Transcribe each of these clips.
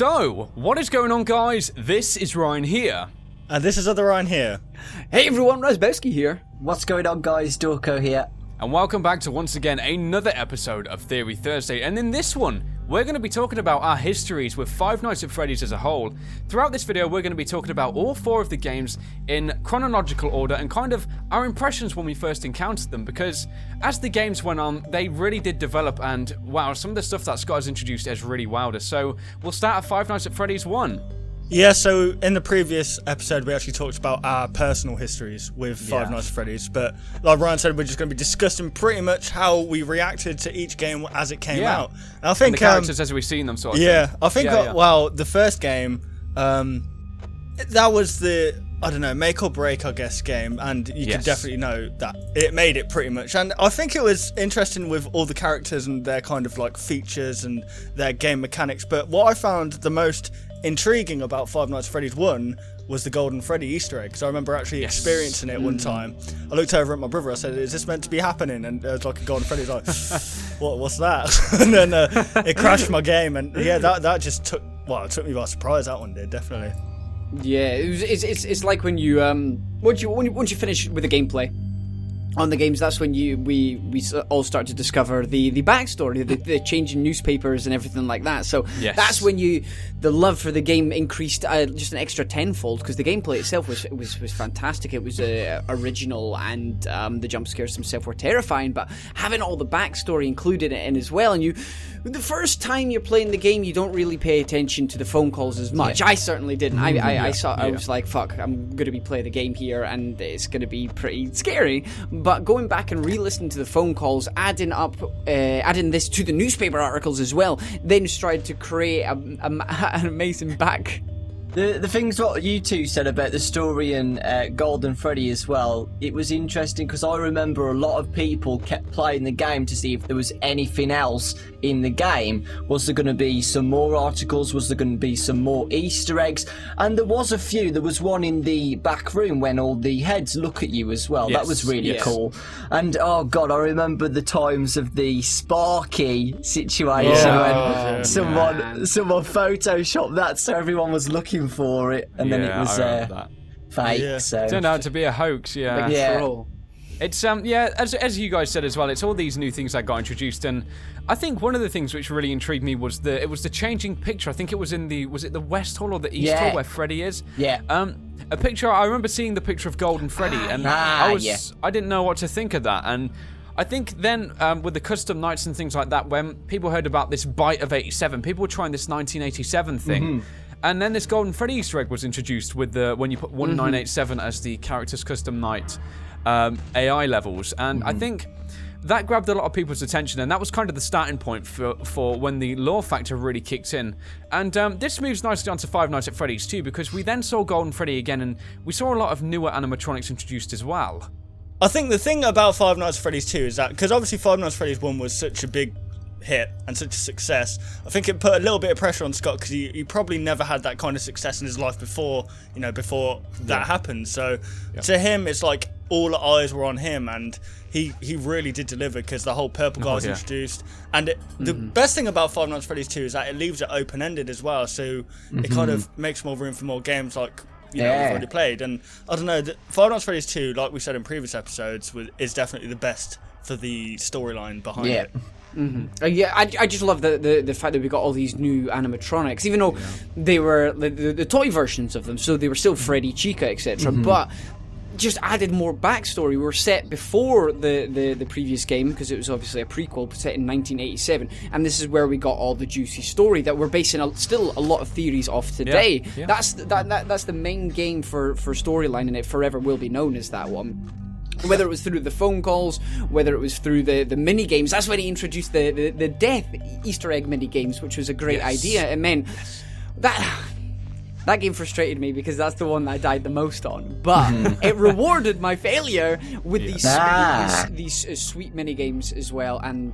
So, what is going on, guys? This is Ryan here. And this is other Ryan here. Hey everyone, Razbowski here. What's going on, guys? Dorko here. And welcome back to once again another episode of Theory Thursday. And in this one, we're going to be talking about our histories with Five Nights at Freddy's as a whole. Throughout this video, we're going to be talking about all four of the games in chronological order and kind of our impressions when we first encountered them, because as the games went on, they really did develop, and wow, some of the stuff that Scott has introduced has really wowed us. So we'll start at Five Nights at Freddy's 1. Yeah, so in the previous episode, we actually talked about our personal histories with Five Nights at Freddy's, but like Ryan said, we're just going to be discussing pretty much how we reacted to each game as it came out. And I think and the characters as we've seen them, sort of yeah, thing. I think, well, the first game, that was the, I don't know, make or break, I guess, game, and you could definitely know that it made it pretty much. And I think it was interesting with all the characters and their kind of like features and their game mechanics, but what I found the most intriguing about Five Nights at Freddy's 1 was the Golden Freddy Easter egg, because I remember actually experiencing it one time. I looked over at my brother, I said, is this meant to be happening? And there was like a Golden Freddy, like, what's that? And then it crashed my game, and yeah, that just took me by surprise. That one did, definitely. Yeah, it's like when you once you finish with the gameplay on the games, that's when we all start to discover the backstory, the change in newspapers and everything like that. So that's when the love for the game increased just an extra tenfold, because the gameplay itself was fantastic. It was original, and the jump scares themselves were terrifying. But having all the backstory included in as well, and the first time you're playing the game, you don't really pay attention to the phone calls as much. I certainly didn't. I was like, fuck, I'm going to be playing the game here, and it's going to be pretty scary. But going back and re-listening to the phone calls, adding this to the newspaper articles as well, then started to create an amazing back. The things what you two said about the story and Golden Freddy as well, it was interesting because I remember a lot of people kept playing the game to see if there was anything else in the game. Was there going to be some more articles? Was there going to be some more Easter eggs? And there was a few. There was one in the back room when all the heads look at you as well. That was really cool. And oh god, I remember the times of the Sparky situation when someone photoshopped that so everyone was looking for it, and then it was fake. So turned out to be a hoax. It's as you guys said as well, it's all these new things that got introduced, and I think one of the things which really intrigued me was the changing picture. I think it was in the West Hall or the East Hall where Freddy is. A picture. I remember seeing the picture of Golden Freddy, and I didn't know what to think of that. And I think then with the custom nights and things like that, when people heard about this bite of 87, people were trying this 1987 thing. And then this Golden Freddy Easter egg was introduced with when you put 1987 as the character's custom night AI levels, and I think that grabbed a lot of people's attention, and that was kind of the starting point for when the lore factor really kicked in. And this moves nicely onto Five Nights at Freddy's 2, because we then saw Golden Freddy again, and we saw a lot of newer animatronics introduced as well. I think the thing about Five Nights at Freddy's 2 is that, because obviously Five Nights at Freddy's 1 was such a big hit and such a success, I think it put a little bit of pressure on Scott, because he probably never had that kind of success in his life before that happened. So to him, it's like all eyes were on him, and he really did deliver, because the whole purple guy was introduced. And the best thing about Five Nights at Freddy's 2 is that it leaves it open-ended as well, so it kind of makes more room for more games like we've already played. And I don't know, Five Nights at Freddy's 2, like we said in previous episodes, is definitely the best for the storyline behind it. I just love the fact that we got all these new animatronics, even though they were the toy versions of them, so they were still Freddy, Chica, etc. But just added more backstory. We were set before the previous game, because it was obviously a prequel set in 1987, and this is where we got all the juicy story that we're basing still a lot of theories off today. That's the main game for storyline, and it forever will be known as that one. Whether it was through the phone calls, whether it was through the mini games, that's when he introduced the death Easter egg mini games, which was a great idea. And man, that game frustrated me, because that's the one that I died the most on. But it rewarded my failure with these sweet mini games as well. And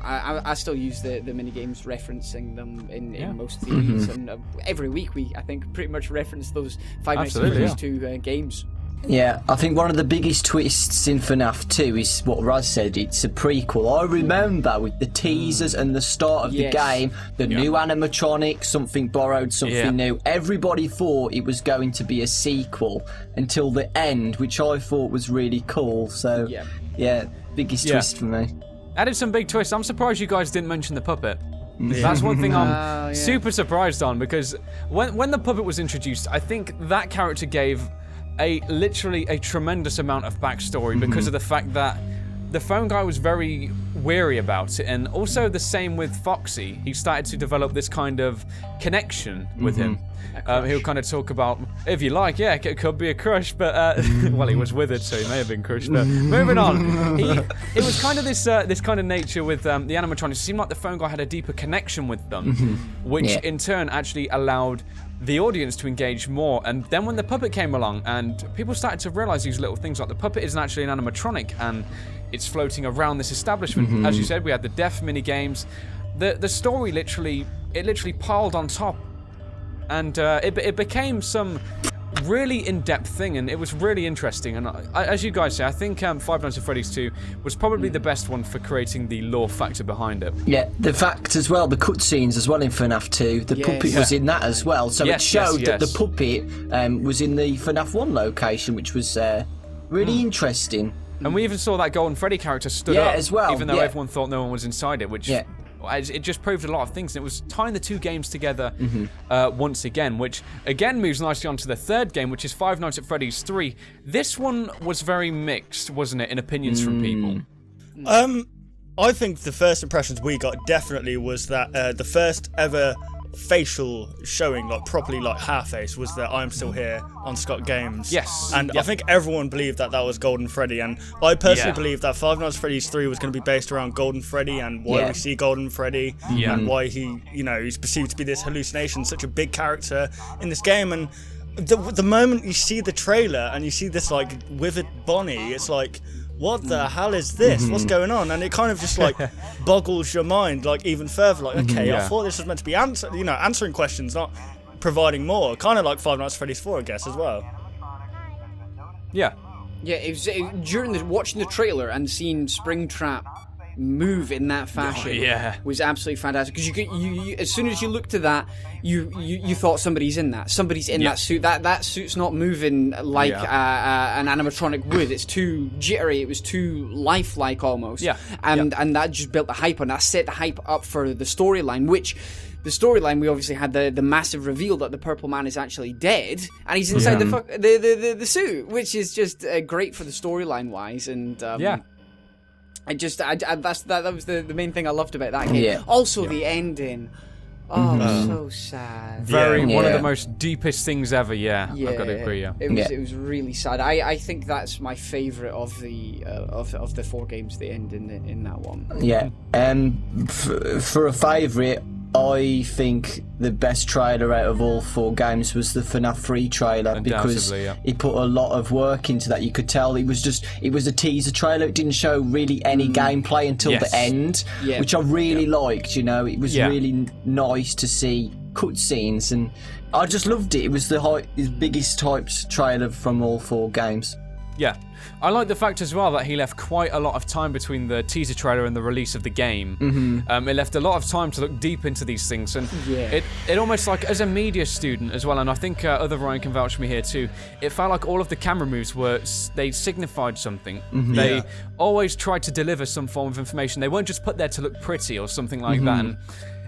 I still use the mini games, referencing them in most theories. And every week I think pretty much reference those Five Nights at Freddy's 2 games. Yeah, I think one of the biggest twists in FNAF 2 is what Raz said, it's a prequel. I remember with the teasers and the start of the game, the new animatronic, something borrowed, something new. Everybody thought it was going to be a sequel until the end, which I thought was really cool. So, biggest twist for me. Added some big twists. I'm surprised you guys didn't mention the puppet. That's one thing I'm super surprised on, because when the puppet was introduced, I think that character gave literally a tremendous amount of backstory because of the fact that the phone guy was very weary about it, and also the same with Foxy. He started to develop this kind of connection with him. He'll kind of talk about, if you like, it could be a crush, but well, he was withered, so he may have been crushed. But moving on, it was kind of this kind of nature with the animatronics. It seemed like the phone guy had a deeper connection with them, which in turn actually allowed the audience to engage more. And then when the puppet came along and people started to realize these little things, like the puppet isn't actually an animatronic and it's floating around this establishment. As you said, we had the death mini games. The story literally piled on top, and it became some really in-depth thing, and it was really interesting. And as you guys say, I think Five Nights at Freddy's 2 was probably the best one for creating the lore factor behind it. Yeah, the fact as well, the cutscenes as well in FNAF 2, the puppet was in that as well, so it showed that the puppet was in the FNAF 1 location, which was really interesting. And we even saw that Golden Freddy character stood up as well, even though everyone thought no one was inside it, which it just proved a lot of things. And it was tying the two games together once again, which again moves nicely onto the third game, which is Five Nights at Freddy's 3. This one was very mixed, wasn't it, in opinions from people? I think the first impressions we got definitely was that the first ever facial showing, like properly, like half-face, was the I'm Still Here on Scott Games. Yes. And I think everyone believed that was Golden Freddy, and I personally believe that Five Nights at Freddy's 3 was going to be based around Golden Freddy and why we see Golden Freddy and why he's perceived to be this hallucination, such a big character in this game. And the moment you see the trailer and you see this like withered Bonnie, it's like, what the hell is this? What's going on? And it kind of just like boggles your mind like even further. Like, okay, I thought this was meant to be answering questions, not providing more. Kind of like Five Nights at Freddy's 4, I guess, as well. Yeah. Yeah, it was during watching the trailer and seeing Springtrap move in that fashion was absolutely fantastic, because you as soon as you looked at that, you thought somebody's in that suit. That suit's not moving like an animatronic would. It's too jittery. It was too lifelike almost. And that just built the hype on that, set the hype up for the storyline, which the storyline, we obviously had the massive reveal that the Purple Man is actually dead and he's inside the suit, which is just great for the storyline wise. And that was the main thing I loved about that game. Yeah. Also, the ending. Oh, so sad. One of the most deepest things ever. I've got to agree. It was really sad. I think that's my favourite of the four games. The end in that one. Yeah. For a favourite, I think the best trailer out of all four games was the FNAF 3 trailer, because it put a lot of work into that. You could tell it was a teaser trailer. It didn't show really any gameplay until the end, which I really liked. You know, it was really nice to see cutscenes, and I just loved it. It was the biggest hyped trailer from all four games. Yeah. I like the fact as well that he left quite a lot of time between the teaser trailer and the release of the game. It left a lot of time to look deep into these things, and it almost, like, as a media student as well, and I think other Ryan can vouch for me here too, it felt like all of the camera moves they signified something. They always tried to deliver some form of information. They weren't just put there to look pretty or something like that, and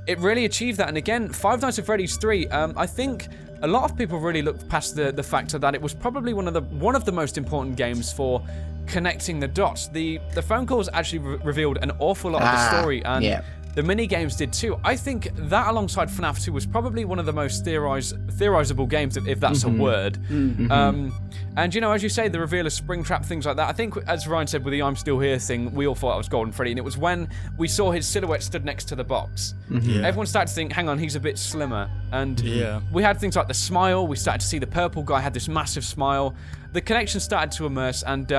it really achieved that. And again, Five Nights at Freddy's 3, I think a lot of people really looked past the factor that it was probably one of the most important games for connecting the dots. The phone calls actually revealed an awful lot of the story, and the mini games did too. I think that, alongside FNAF 2, was probably one of the most theorizable games, if that's a word. And as you say, the reveal of Springtrap, things like that. I think, as Ryan said, with the I'm Still Here thing, we all thought it was Golden Freddy, and it was when we saw his silhouette stood next to the box. Everyone started to think, hang on, he's a bit slimmer. And we had things like the smile. We started to see the purple guy had this massive smile. the connection started to immerse, and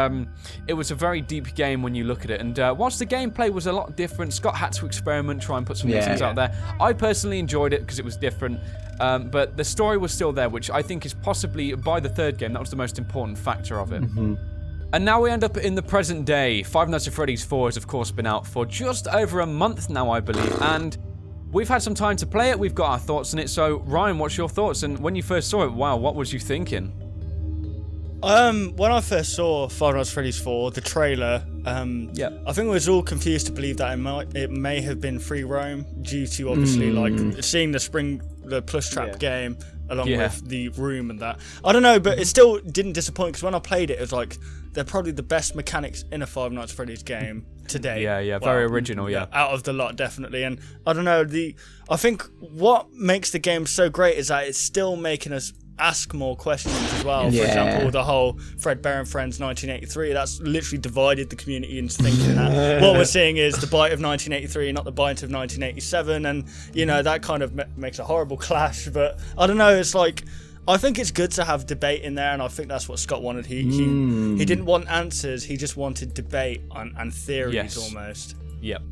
it was a very deep game when you look at it. And whilst the gameplay was a lot different, Scott had to experiment, try and put some new things out there. I personally enjoyed it because it was different, but the story was still there, which I think is possibly, by the third game, that was the most important factor of it. And now we end up in the present day. Five Nights at Freddy's 4 has, of course, been out for just over a month now, I believe, and we've had some time to play it. We've got our thoughts on it. So, Ryan, what's your thoughts? And when you first saw it, wow, what was you thinking? When I first saw Five Nights at Freddy's 4, the trailer, I think we was all confused to believe that it may have been free roam due to obviously like seeing the plush trap game along with the room and that. I don't know, but it still didn't disappoint because when I played it, it was like they're probably the best mechanics in a Five Nights at Freddy's game today. Very original, out of the lot, definitely. And I don't know, I think what makes the game so great is that it's still making us ask more questions as well. For example, the whole Fred Bear and Friends 1983, that's literally divided the community into thinking that what we're seeing is the bite of 1983, not the bite of 1987, and you know that kind of makes a horrible clash. But I don't know, it's like I think it's good to have debate in there, and I think that's what Scott wanted. He didn't want answers, he just wanted debate and theories almost. Yep.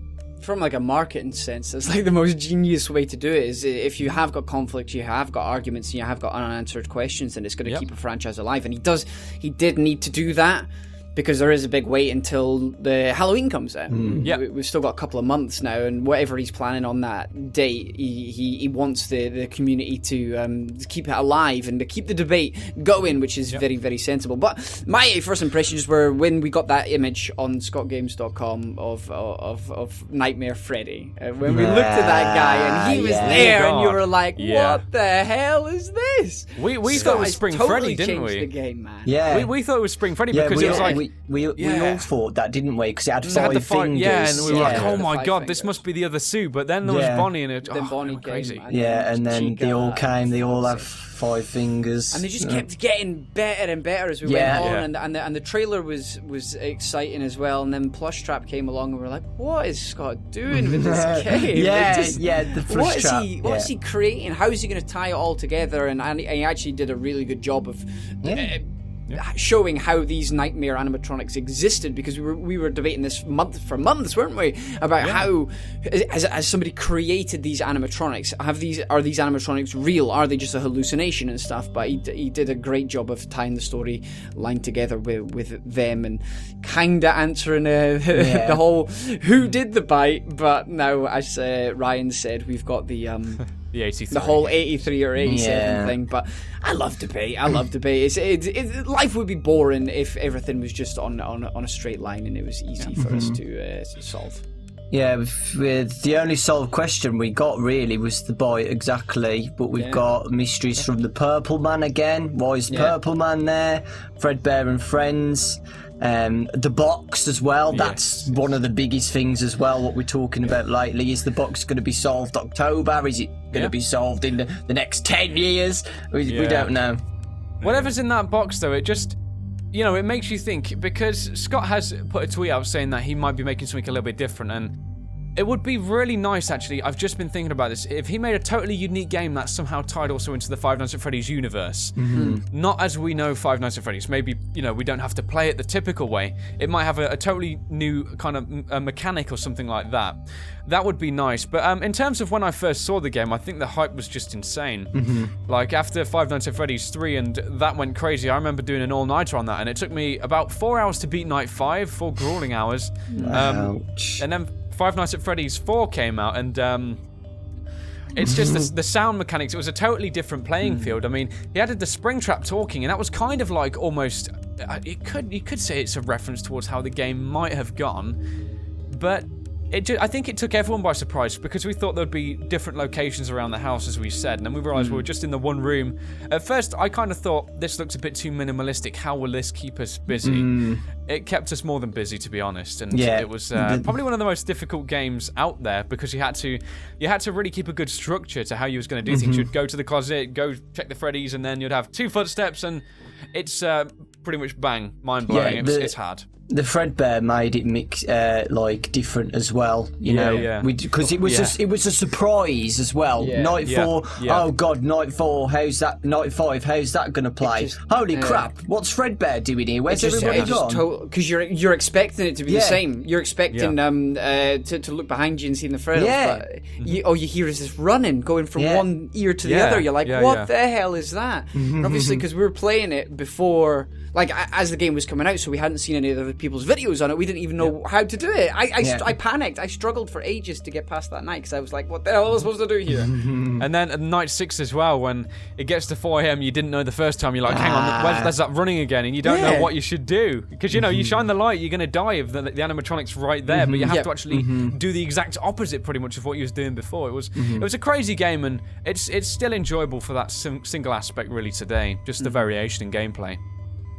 From like a marketing sense, it's like the most genius way to do it is if you have got conflict, you have got arguments, and you have got unanswered questions, and it's going to keep a franchise alive. And he did need to do that because there is a big wait until the Halloween comes out. We've still got a couple of months now, and whatever he's planning on that date, he wants the community to keep it alive and to keep the debate going, which is very, very sensible. But my first impressions were when we got that image on scottgames.com of Nightmare Freddy. When we looked at that guy and he was there, and you were like, what the hell is this? We thought it was Spring Freddy, didn't we? The game, man. Yeah. We thought it was Spring Freddy because it was like... We all thought that, didn't we? Because it had five fingers. Yeah, and we were like, oh my god, this must be the other Sue. But then there was Bonnie and it. Then Bonnie crazy. Man. Yeah, and then they all came. They all have 5 fingers. And they just kept getting better and better as we went on. And the trailer was exciting as well. And then Plush Trap came along and we were like, what is Scott doing with this game? The Plush Trap. What is he creating? How is he going to tie it all together? And he actually did a really good job of... showing how these nightmare animatronics existed, because we were debating this for months, weren't we? About how has somebody created these animatronics? Are these animatronics real? Are they just a hallucination and stuff? But he did a great job of tying the story line together with them and kind of answering the whole who did the bite. But now, as Ryan said, we've got the 83. The whole 83 or 87 thing. But I love debate. Life would be boring if everything was just on a straight line and it was easy for us to solve. Yeah, with the only solved question we got really was the bite exactly, but we've got mysteries from the Purple Man again. Why is Purple Man there? Fred Bear and Friends. The box as well, that's one of the biggest things as well. What we're talking about lately, is the box going to be solved October? Is it going to be solved in the next 10 years? We don't know. Whatever's in that box though, it just, it makes you think, because Scott has put a tweet out saying that he might be making something a little bit different, and it would be really nice, actually. I've just been thinking about this. If he made a totally unique game that's somehow tied also into the Five Nights at Freddy's universe, not as we know Five Nights at Freddy's. Maybe, we don't have to play it the typical way. It might have a totally new kind of a mechanic or something like that. That would be nice. But in terms of when I first saw the game, I think the hype was just insane. Like, after Five Nights at Freddy's 3, and that went crazy, I remember doing an all-nighter on that, and it took me about 4 hours to beat Night 5, 4 grueling hours. Ouch. And then Five Nights at Freddy's 4 came out, and it's just the sound mechanics. It was a totally different playing field. I mean, he added the Springtrap talking, and that was kind of like almost... you could say it's a reference towards how the game might have gone, but I think it took everyone by surprise, because we thought there'd be different locations around the house, as we said, and then we realised we were just in the one room. At first, I kind of thought, this looks a bit too minimalistic. How will this keep us busy? It kept us more than busy, to be honest, and it was probably one of the most difficult games out there, because you had to really keep a good structure to how you was going to do things. You'd go to the closet, go check the Freddy's, and then you'd have 2 footsteps, and it's pretty much bang, mind-blowing. It's hard. The Fredbear made it mix like different as well, you know, because it was it was a surprise as well. Night 4, oh god, Night 4, how's that? Night 5, how's that gonna play? Holy crap, what's Fredbear doing here? Where's everybody gone? Because you're expecting it to be the same. You're expecting to look behind you and see the Freddy. But all you hear is this running going from one ear to the other. You're like, what the hell is that? And obviously, because we were playing it before, like as the game was coming out, so we hadn't seen any other people's videos on it. We didn't even know how to do it. I panicked. I struggled for ages to get past that night because I was like, what the hell am I supposed to do here? And then at night 6 as well, when it gets to 4 a.m, you didn't know the first time. You're like, hang on, there's that running again, and you don't know what you should do because you know you shine the light, you're gonna die if the animatronics right there, but you have to actually do the exact opposite, pretty much, of what you was doing before. It was a crazy game, and it's still enjoyable for that single aspect really today, just the variation in gameplay.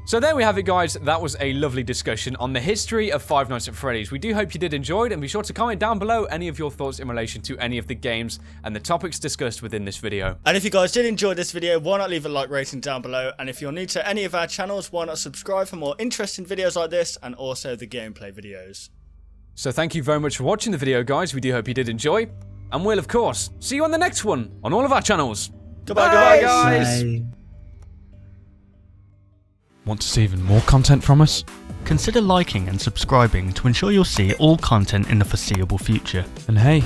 So there we have it, guys. That was a lovely discussion on the history of Five Nights at Freddy's. We do hope you did enjoy it, and be sure to comment down below any of your thoughts in relation to any of the games and the topics discussed within this video. And if you guys did enjoy this video, why not leave a like rating down below? And if you're new to any of our channels, why not subscribe for more interesting videos like this and also the gameplay videos. So thank you very much for watching the video, guys. We do hope you did enjoy, and we'll, of course, see you on the next one on all of our channels. Goodbye, guys. Bye. Want to see even more content from us? Consider liking and subscribing to ensure you'll see all content in the foreseeable future. And hey,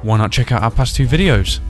why not check out our past 2 videos?